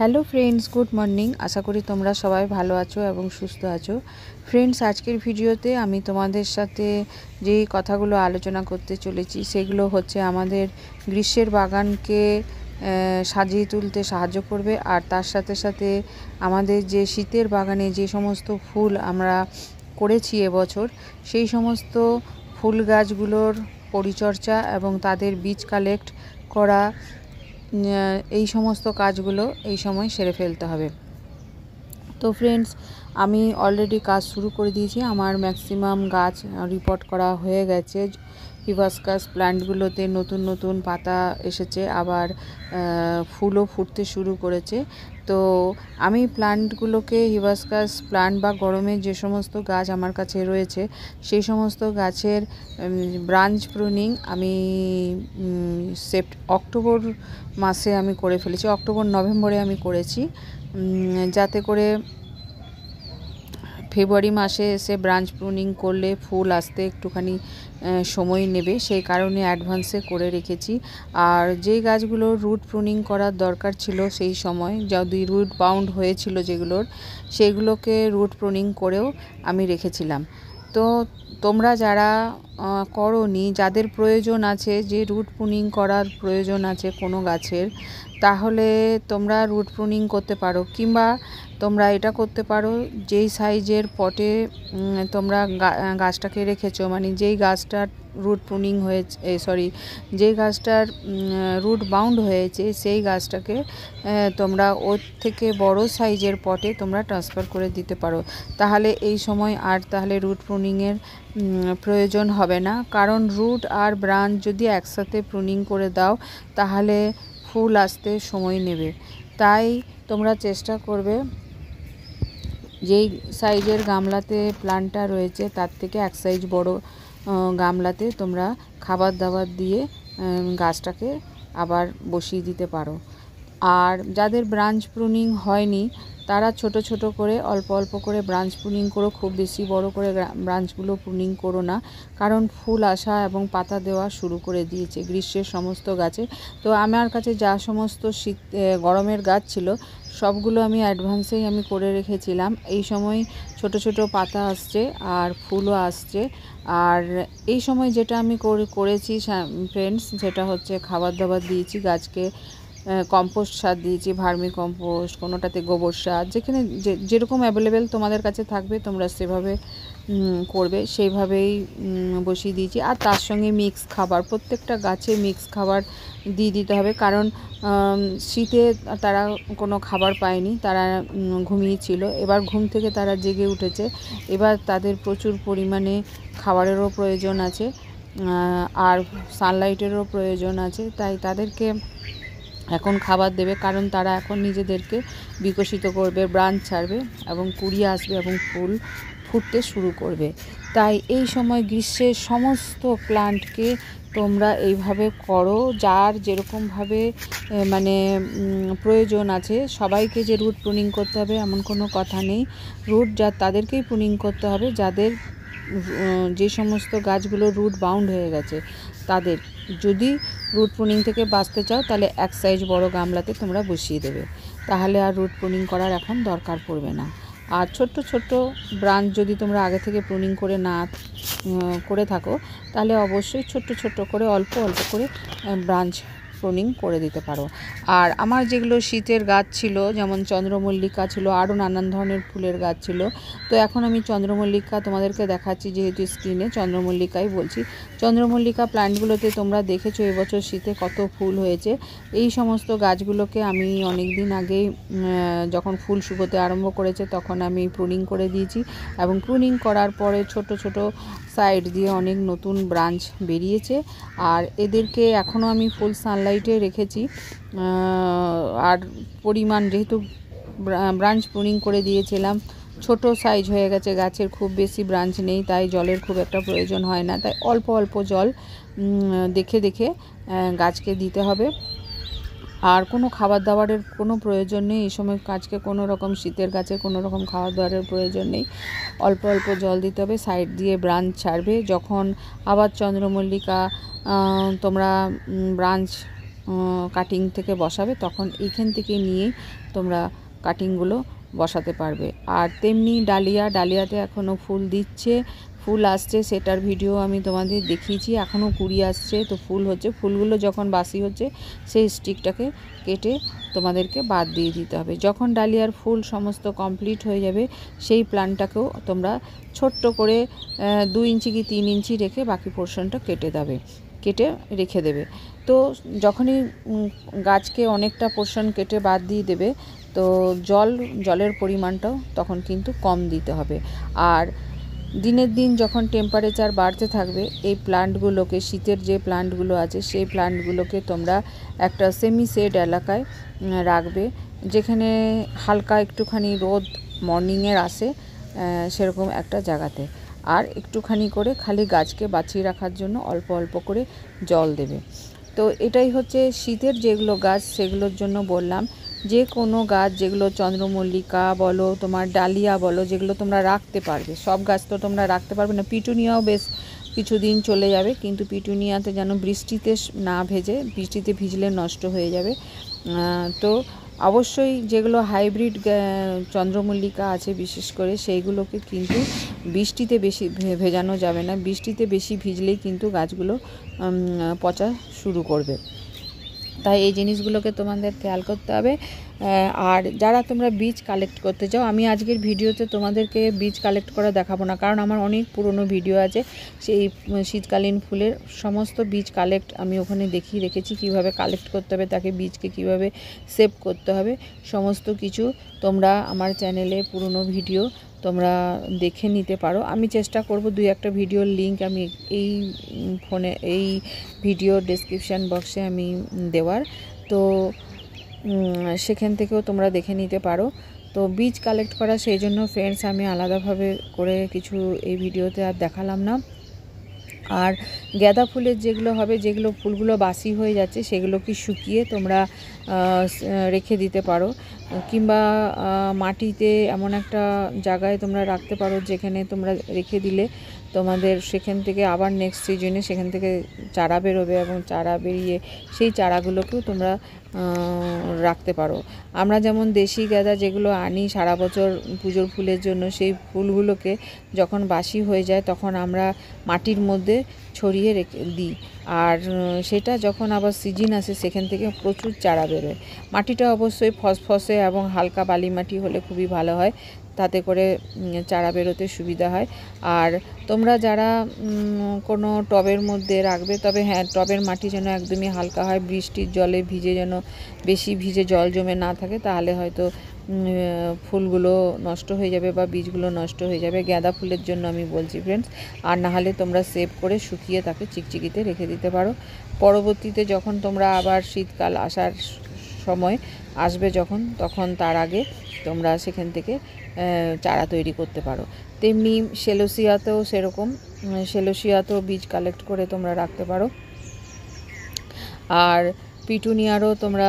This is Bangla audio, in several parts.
Hello friends, good morning. আশা করি তোমরা সবাই ভালো আছো এবং সুস্থ আছো। ফ্রেন্ডস, আজকের ভিডিওতে আমি তোমাদের সাথে যেই কথাগুলো আলোচনা করতে চলেছি সেগুলো হচ্ছে আমাদের গ্রীষ্মের বাগানকে সাজিয়ে তুলতে সাহায্য করবে, আর তার সাথে সাথে আমাদের যে শীতের বাগানে যে সমস্ত ফুল আমরা করেছি এবছর, সেই সমস্ত ফুল গাছগুলোর পরিচর্যা এবং তাদের বীজ কালেক্ট করা, এই সমস্ত কাজগুলো এই সময় সেরে ফেলতে হবে। তো ফ্রেন্ডস, আমি অলরেডি কাজ শুরু করে দিয়েছি। আমার ম্যাক্সিমাম গাছ রিপোর্ট করা হয়ে গেছে। হিবাস্কাস প্ল্যান্টগুলোতে নতুন নতুন পাতা এসেছে, আবার ফুলও ফুটতে শুরু করেছে। তো আমি প্ল্যান্টগুলোকে, হিবাস্কাস প্ল্যান্ট বা গরমের যে সমস্ত গাছ আমার কাছে রয়েছে, সেই সমস্ত গাছের ব্রাঞ্চ প্রুনিং আমি অক্টোবর মাসে আমি করে ফেলেছি। অক্টোবর নভেম্বরে আমি করেছি, যাতে করে ফেব্রুয়ারি মাসে এসে ব্রাঞ্চ প্রুনিং করলে ফুল আসতে একটুখানি সময় নেবে, সেই কারণে অ্যাডভান্সে করে রেখেছি। আর যেই গাছগুলো রুট প্রুনিং করার দরকার ছিল সেই সময়, যদি রুট বাউন্ড হয়েছিল যেগুলোর, সেগুলোকে রুট প্রুনিং করেও আমি রেখেছিলাম। তো তোমরা যারা করোনি, যাদের প্রয়োজন আছে, যে রুট প্রুনিং করার প্রয়োজন আছে কোনো গাছের, তাহলে তোমরা রুট প্রুনিং করতে পারো। কিংবা তোমরা এটা করতে পারো, যেই সাইজের পটে তোমরা গাছটাকে রেখেছো, মানে যেই গাছটার রুট প্রুনিং হয়েছে, যেই গাছটার রুট বাউন্ড হয়েছে, সেই গাছটাকে তোমরা ওর থেকে বড় সাইজের পটে তোমরা ট্রান্সফার করে দিতে পারো। তাহলে এই সময় আর তাহলে রুট প্রুনিংয়ের প্রয়োজন হবে না, কারণ রুট আর ব্রাঞ্চ যদি একসাথে প্রুনিং করে দাও তাহলে ফুল আসতে সময় নেবে। তাই তোমরা চেষ্টা করবে যেই সাইজের গামলাতে প্ল্যান্টটা রয়েছে তার থেকে এক সাইজ বড় গামলাতে তোমরা খাবার দাবার দিয়ে গাছটাকে আবার বসিয়ে দিতে পারো। আর যাদের ব্রাঞ্চ প্রুনিং হয়নি, তারা ছোট ছোট করে অল্প অল্প করে ব্রাঞ্চ প্রুনিং করো, খুব বেশি বড় করে ব্রাঞ্চগুলো প্রুনিং করো না, কারণ ফুল আসা এবং পাতা দেওয়া শুরু করে দিয়েছে গ্রীষ্মের সমস্ত গাছে। তো আমার কাছে যা সমস্ত গরমের গাছ ছিল সবগুলো আমি অ্যাডভান্সেই আমি করে রেখেছিলাম। এই সময় ছোট ছোট পাতা আসছে আর ফুলও আসছে। আর এই সময় যেটা আমি করেছি ফ্রেন্ডস, যেটা হচ্ছে খাবার দাবার দিয়েছি গাছকে, কম্পোস্ট সার দিয়েছি, ভার্মি কম্পোস্ট, কোনোটাতে গোবর সার, যেখানে যেরকম অ্যাভেলেবেল তোমাদের কাছে থাকবে তোমরা সেভাবে করবে, সেইভাবেই বসিয়ে দিয়েছি। আর তার সঙ্গে মিক্স খাবার, প্রত্যেকটা গাছে মিক্স খাবার দিয়ে দিতে হবে, কারণ শীতে তারা কোনো খাবার পায়নি, তারা ঘুমিয়েছিল। এবার ঘুম থেকে তারা জেগে উঠেছে, এবার তাদের প্রচুর পরিমাণে খাবারেরও প্রয়োজন আছে, আর সানলাইটেরও প্রয়োজন আছে। তাই তাদেরকে এখন খাবার দেবে, কারণ তারা এখন নিজেদেরকে বিকশিত করবে, ব্রাঞ্চ ছাড়বে এবং কুড়ি আসবে এবং ফুল ফুটতে শুরু করবে। তাই এই সময় গ্রীষ্মের সমস্ত প্ল্যান্টকে তোমরা এইভাবে করো, যার যেরকমভাবে মানে প্রয়োজন আছে। সবাইকে যে রুট প্রুনিং করতে হবে এমন কোনো কথা নেই। রুট তাদেরকেই প্রুনিং করতে হবে যাদের যে সমস্ত গাছগুলো রুট বাউন্ড হয়ে গেছে তাদের। যদি রুট প্রুনিং থেকে বাঁচতে চাও তাহলে এক সাইজ বড় গামলাতে তোমরা বসিয়ে দেবে, তাহলে আর রুট প্রুনিং করার এখন দরকার পড়বে না। আর ছোট্ট ছোট্ট ব্রাঞ্চ যদি তোমরা আগে থেকে প্রুনিং করে না করে থাকো, তাহলে অবশ্যই ছোট্ট ছোট্ট করে অল্প অল্প করে ব্রাঞ্চ প্রুনিং করে দিতে পারো। আর আমার যেগুলো শীতের গাছ ছিল, যেমন চন্দ্রমল্লিকা ছিল, আরও নানান ধরনের ফুলের গাছ ছিল। তো এখন আমি চন্দ্রমল্লিকা তোমাদেরকে দেখাচ্ছি, যেহেতু স্ক্রিনে চন্দ্রমল্লিকাই বলছি। চন্দ্রমল্লিকা প্ল্যান্টগুলোতে তোমরা দেখেছো এবছর শীতে কত ফুল হয়েছে। এই সমস্ত গাছগুলোকে আমি অনেক দিন আগেই, যখন ফুল শুকোতে আরম্ভ করেছে তখন আমি প্রুনিং করে দিয়েছি, এবং প্রুনিং করার পরে ছোট ছোট সাইড দিয়ে অনেক নতুন ব্রাঞ্চ বেরিয়েছে। আর এদেরকে এখনও আমি ফুল সানলাইটে রেখেছি। আর পরিমাণ, যেহেতু ব্রাঞ্চ প্রুনিং করে দিয়েছিলাম, ছোট সাইজ হয়ে গেছে গাছের, খুব বেশি ব্রাঞ্চ নেই, তাই জলের খুব একটা প্রয়োজন হয় না। তাই অল্প অল্প জল দেখে দেখে গাছকে দিতে হবে। আর কোনো খাবার দাবারের কোনো প্রয়োজন নেই এই সময় গাছকে, কোনো রকম শীতের গাছে কোনো রকম খাবার দাবারের প্রয়োজন নেই। অল্প অল্প জল দিতে হবে, সাইড দিয়ে ব্রাঞ্চ ছাড়বে। যখন আবার চন্দ্রমল্লিকা তোমরা ব্রাঞ্চ কাটিং থেকে বসাবে তখন এইখান থেকে নিয়ে তোমরা কাটিংগুলো বসাতে পারবে। আর তেমনি ডালিয়াতে এখনও ফুল দিচ্ছে, ফুল আসছে, সেটার ভিডিও আমি তোমাদের দেখিয়েছি। এখনও কুড়ি আসছে, তো ফুল হচ্ছে। ফুলগুলো যখন বাসি হচ্ছে সেই স্টিকটাকে কেটে তোমাদেরকে বাদ দিয়ে দিতে হবে। যখন ডালিয়ার ফুল সমস্ত কমপ্লিট হয়ে যাবে সেই প্ল্যান্টটাকেও তোমরা ছোট্ট করে 2 ইঞ্চি কি 3 ইঞ্চি রেখে বাকি পোর্শনটা কেটে রেখে দেবে। তো যখনই গাছকে অনেকটা পোর্শন কেটে বাদ দিয়ে দেবে, তো জলের পরিমাণটাও তখন কিন্তু কম দিতে হবে। আর দিনের দিন যখন টেম্পারেচার বাড়তে থাকবে, এই প্লান্টগুলোকে, শীতের যে প্লান্টগুলো আছে সেই প্লান্টগুলোকে তোমরা একটা সেমি শেড এলাকায় রাখবে, যেখানে হালকা একটুখানি রোদ মর্নিংয়ের আসে, সেরকম একটা জায়গাতে। আর একটুখানি করে খালি গাছকে বাঁচিয়ে রাখার জন্য অল্প অল্প করে জল দেবে। তো এটাই হচ্ছে শীতের যেগুলো গাছ সেগুলোর জন্য বললাম। যে কোনো গাছ, যেগুলো চন্দ্রমল্লিকা বলো, তোমার ডালিয়া বলো, যেগুলো তোমরা রাখতে পারবে, সব গাছ তো তোমরা রাখতে পারবে না। পিটুনিয়াও বেশ কিছুদিন চলে যাবে, কিন্তু পিটুনিয়াতে যেন বৃষ্টিতে না ভেজে, বৃষ্টিতে ভিজলে নষ্ট হয়ে যাবে। তো অবশ্যই যেগুলো হাইব্রিড চন্দ্রমল্লিকা আছে বিশেষ করে, সেইগুলোকে কিন্তু বৃষ্টিতে বেশি ভেজানো যাবে না। বৃষ্টিতে বেশি ভিজলেই কিন্তু গাছগুলো পচা শুরু করবে। তাই এই জিনিসগুলোকে তোমাদের খেয়াল করতে হবে। আর যারা তোমরা বীজ কালেক্ট করতে চাও, আমি আজকের ভিডিওতে তোমাদেরকে বীজ কালেক্ট করা দেখাবো না, কারণ আমার অনেক পুরনো ভিডিও আছে সেই শীতকালীন ফুলের সমস্ত বীজ কালেক্ট আমি ওখানে দেখিয়ে রেখেছি। কিভাবে কালেক্ট করতে হবে, তাকে বীজকে কিভাবে সেভ করতে হবে, সমস্ত কিছু তোমরা আমার চ্যানেলে পুরনো ভিডিও তোমরা দেখে নিতে পারো। আমি চেষ্টা করব 2-1টা ভিডিওর লিঙ্ক আমি এই ভিডিও ডেসক্রিপশান বক্সে আমি দেওয়ার, তো সেখান থেকেও তোমরা দেখে নিতে পারো। তো বীজ কালেক্ট করা, সেই জন্য ফ্রেন্ডস আমি আলাদাভাবে করে কিছু এই ভিডিওতে আর দেখালাম না। আর গাঁদা ফুলের যেগুলো হবে, যেগুলো ফুলগুলো বাসি হয়ে যাচ্ছে, সেগুলো কি শুকিয়ে তোমরা রেখে দিতে পারো, কিংবা মাটিতে এমন একটা জায়গায় তোমরা রাখতে পারো যেখানে তোমরা রেখে দিলে তোমাদের সেখান থেকে আবার নেক্সট সিজনে সেখান থেকে চারা বেরোবে, এবং চারা বেরিয়ে সেই চারাগুলোকেও তোমরা রাখতে পারো। আমরা যেমন দেশি গাঁদা যেগুলো আনি সারা বছর পুজোর ফুলের জন্য, সেই ফুলগুলোকে যখন বাসি হয়ে যায় তখন আমরা মাটির মধ্যে ছড়িয়ে রেখে দিই। আর সেটা যখন আবার সিজন আসে সেখান থেকে প্রচুর চারা বেরোয়। মাটিটা অবশ্যই ফসফসে এবং হালকা বালি মাটি হলে খুবই ভালো হয়, তাতে করে চারা বেরোতে সুবিধা হয়। আর তোমরা যারা কোনো টবের মধ্যে রাখবে, তবে হ্যাঁ, টবের মাটি যেন একদমই হালকা হয়, বৃষ্টির জলে ভিজে যেন বেশি ভিজে জল জমে না থাকে, তাহলে হয়তো ফুলগুলো নষ্ট হয়ে যাবে বা বীজগুলো নষ্ট হয়ে যাবে। গাঁদা ফুলের জন্য আমি বলছি ফ্রেন্ডস। আর না হলে তোমরা সেভ করে শুকিয়ে তাকে চিকচিকিতে রেখে দিতে পারো। পরবর্তীতে যখন তোমরা আবার শীতকাল আসার সময় আসবে তখন তার আগে তোমরা সেখান থেকে চারা তৈরি করতে পারো। তেমনি সেলোসিয়াতেও সেরকম, সেলোসিয়াতেও বীজ কালেক্ট করে তোমরা রাখতে পারো। আর পিটুনিয়ারও তোমরা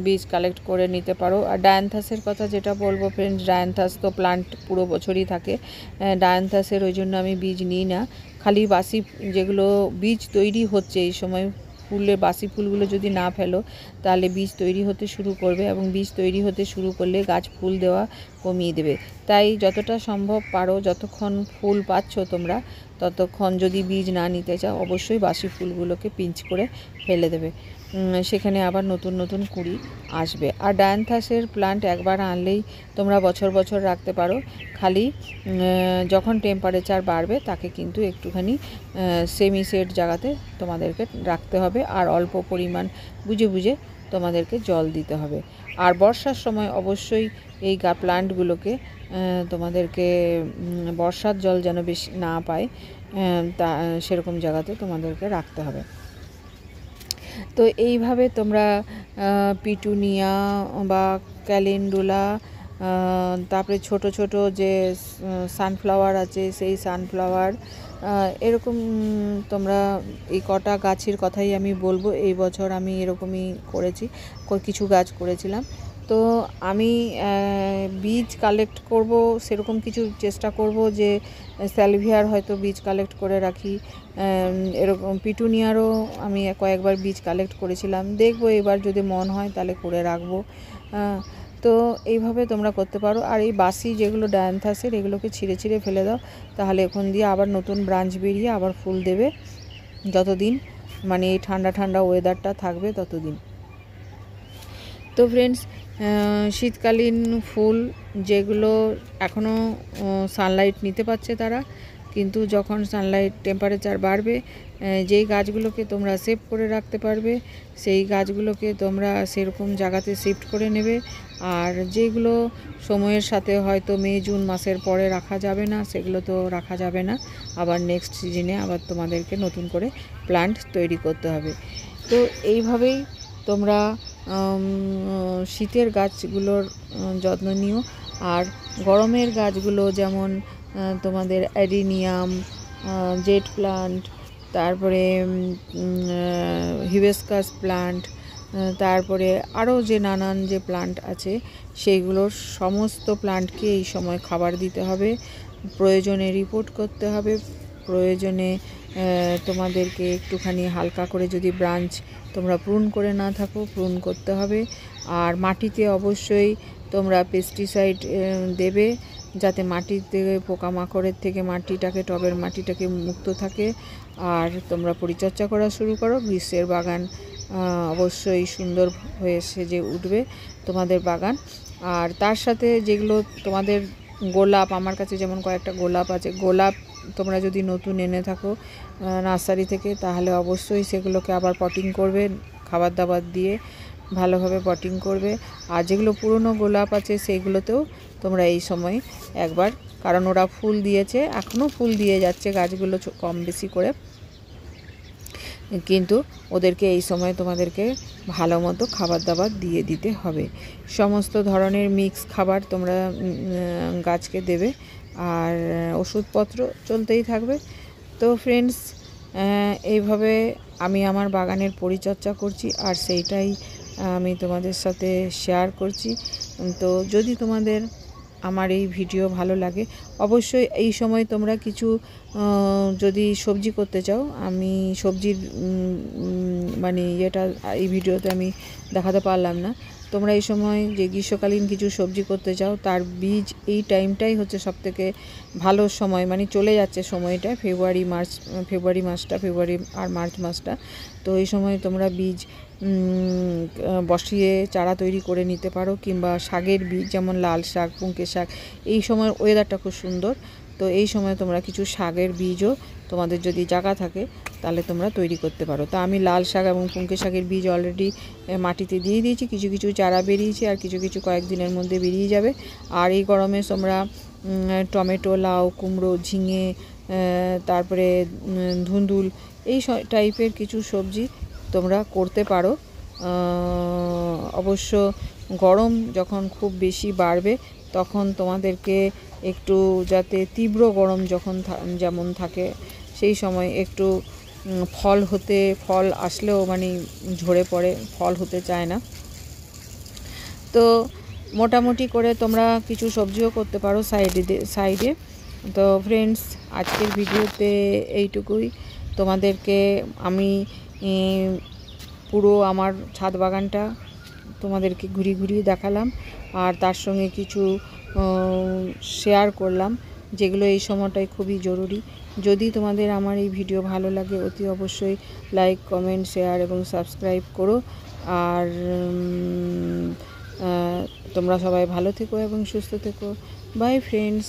বীজ কালেক্ট করে নিতে পারো। আর ডায়ান্থাসের কথা যেটা বলবো ফ্রেন্ডস, ডায়ান্থাস তো প্লান্ট পুরো বছরই থাকে। ডায়ান্থাসের ওই জন্য আমি বীজ নিই না, খালি বাসি যেগুলো বীজ তৈরি হচ্ছে এই সময় ফুলের বাসি ফুলগুলো যদি না ফেলো তাহলে বীজ তৈরি হতে শুরু করবে, এবং বীজ তৈরি হতে শুরু করলে গাছ ফুল দেওয়া কমিয়ে দেবে। তাই যতটা সম্ভব পারো, যতক্ষণ ফুল পাচ্ছ তোমরা, ততক্ষণ যদি বীজ না নিতে চাও অবশ্যই বাসি ফুলগুলোকে পিঞ্চ করে ফেলে দেবে, সেখানে আবার নতুন নতুন কুঁড়ি আসবে। আর ডায়ান্থাসের প্লান্ট একবার আনলেই তোমরা বছর বছর রাখতে পারো, খালি যখন টেম্পারেচার বাড়বে তাকে কিন্তু একটুখানি সেমি সেট জায়গাতে তোমাদেরকে রাখতে হবে, আর অল্প পরিমাণ বুঝে বুঝে তোমাদেরকে জল দিতে হবে। আর বর্ষার সময় অবশ্যই এই প্লান্টগুলোকে তোমাদেরকে বর্ষার জল যেন বেশি না পায়, তা সেরকম জায়গাতে তোমাদেরকে রাখতে হবে। তো এইভাবে তোমরা পিটুনিয়া বা ক্যালেন্ডুলা, তারপরে ছোট ছোট যে সানফ্লাওয়ার আছে সেই সানফ্লাওয়ার, এরকম তোমরা এই কটা গাছের কথাই আমি বলবো। এই বছর আমি এরকমই করেছি, কিছু গাছ করেছিলাম। তো আমি বীজ কালেক্ট করব, সেরকম কিছু চেষ্টা করব যে স্যালভিয়ার হয়তো বীজ কালেক্ট করে রাখি, এরকম পিটুনিয়ারও আমি কয়েকবার বীজ কালেক্ট করেছিলাম, দেখব এবার যদি মন হয় তাহলে করে রাখবো। তো এইভাবে তোমরা করতে পারো। আর এই বাসি যেগুলো ডায়ান্থাসের, এগুলোকে ছিঁড়ে ছিঁড়ে ফেলে দাও, তাহলে এখন দিয়ে আবার নতুন ব্রাঞ্চ বেরিয়ে আবার ফুল দেবে, যতদিন মানে এই ঠান্ডা ঠান্ডা ওয়েদারটা থাকবে ততদিন। তো ফ্রেন্ডস, শীতকালীন ফুল যেগুলো এখনও সানলাইট নিতে পারছে তারা, কিন্তু যখন সানলাইট টেম্পারেচার বাড়বে, যেই গাছগুলোকে তোমরা সেভ করে রাখতে পারবে সেই গাছগুলোকে তোমরা সেরকম জায়গাতে শিফট করে নেবে। আর যেগুলো সময়ের সাথে হয়তো মে জুন মাসের পরে রাখা যাবে না, সেগুলো তো রাখা যাবে না, আবার নেক্সট সিজনে আবার তোমাদেরকে নতুন করে প্লান্ট তৈরি করতে হবে। তো এইভাবেই তোমরা শীতের গাছগুলোর যত্ন নিও। আর গরমের গাছগুলো যেমন তোমাদের অ্যাডিনিয়াম, জেট প্লান্ট, তারপরে হিবিস্কাস প্লান্ট, তারপরে আরও যে নানান যে প্লান্ট আছে সেইগুলোর সমস্ত প্লান্টকে এই সময় খাবার দিতে হবে, প্রয়োজনে রিপোর্ট করতে হবে, প্রয়োজনে তোমাদেরকে একটুখানি হালকা করে যদি ব্রাঞ্চ তোমরা প্রুন করে না থাকো প্রুন করতে হবে। আর মাটিতে অবশ্যই তোমরা পেস্টিসাইড দেবে, যাতে মাটিতে পোকামাকড়ের থেকে মাটিটাকে, টবের মাটিটাকে মুক্ত থাকে। আর তোমরা পরিচর্যা করা শুরু করো, গ্রীষ্মের বাগান অবশ্যই সুন্দর হয়ে সেজে উঠবে তোমাদের বাগান। আর তার সাথে যেগুলো তোমাদের গোলাপ, আমার কাছে যেমন কয়েকটা গোলাপ আছে, গোলাপ তোমরা যদি নতুন এনে থাকো নার্সারি থেকে, তাহলে অবশ্যই সেগুলোকে আবার পটিং করবে, খাবার দাবার দিয়ে ভালোভাবে পটিং করবে। আর যেগুলো পুরনো গোলাপ আছে সেইগুলোতেও তোমরা এই সময় একবার, কারণ ওরা ফুল দিয়েছে, এখনও ফুল দিয়ে যাচ্ছে গাছগুলো কম বেশি করে, কিন্তু ওদেরকে এই সময় তোমাদেরকে ভালো মতো খাবার দাবার দিয়ে দিতে হবে। সমস্ত ধরনের মিক্স খাবার তোমরা গাছকে দেবে, আর ওষুধপত্র চলতেই থাকবে। তো ফ্রেন্ডস, এইভাবে আমি আমার বাগানের পরিচর্যা করছি, আর সেইটাই আমি তোমাদের সাথে শেয়ার করছি। তো যদি তোমাদের আমার এই ভিডিও ভালো লাগে, অবশ্যই এই সময় তোমরা কিছু যদি সবজি করতে চাও, আমি সবজির মানে এটা এই ভিডিওতে আমি দেখাতে পারলাম না, তোমরা এই সময় যে গ্রীষ্মকালীন কিছু সবজি করতে চাও তার বীজ এই টাইমটাই হচ্ছে সবথেকে ভালো সময়, মানে চলে যাচ্ছে সময়টা, ফেব্রুয়ারি মাসটা, ফেব্রুয়ারি আর মার্চ মাসটা। তো এই সময় তোমরা বীজ বসিয়ে চারা তৈরি করে নিতে পারো, কিংবা শাকের বীজ যেমন লাল শাক, পুঙ্কে শাক, এই সময় ওয়েদারটা খুব সুন্দর, তো এই সময় তোমরা কিছু শাকের বীজও তোমাদের যদি জায়গা থাকে তাহলে তোমরা তৈরি করতে পারো। তা আমি লাল শাক এবং পুঙ্কে শাকের বীজ অলরেডি মাটিতে দিয়ে দিয়েছি, কিছু কিছু চারা বেরিয়েছে, আর কিছু কিছু কয়েকদিনের মধ্যে বেরিয়ে যাবে। আর এই গরমে তোমরা টমেটো, লাউ, কুমড়ো, ঝিঙে, তারপরে ধুন্দুল, এই টাইপের কিছু সবজি তোমরা করতে পারো। অবশ্য গরম যখন খুব বেশি বাড়বে তখন তোমাদেরকে একটু, যাতে তীব্র গরম যখন যেমন থাকে সেই সময় একটু ফল আসলেও মানে ঝরে পড়ে, ফল হতে চায় না। তো মোটামুটি করে তোমরা কিছু সবজিও করতে পারো সাইডে। তো ফ্রেন্ডস, আজকের ভিডিওতে এইটুকুই। তোমাদেরকে আমি পুরো আমার ছাদ বাগানটা তোমাদেরকে ঘুরিয়ে দেখালাম, আর তার সঙ্গে কিছু শেয়ার করলাম যেগুলো এই সময়টায় খুবই জরুরি। যদি তোমাদের আমার এই ভিডিও ভালো লাগে, অতি অবশ্যই লাইক, কমেন্ট, শেয়ার এবং সাবস্ক্রাইব করো। আর তোমরা সবাই ভালো থেকো এবং সুস্থ থেকো। By friends.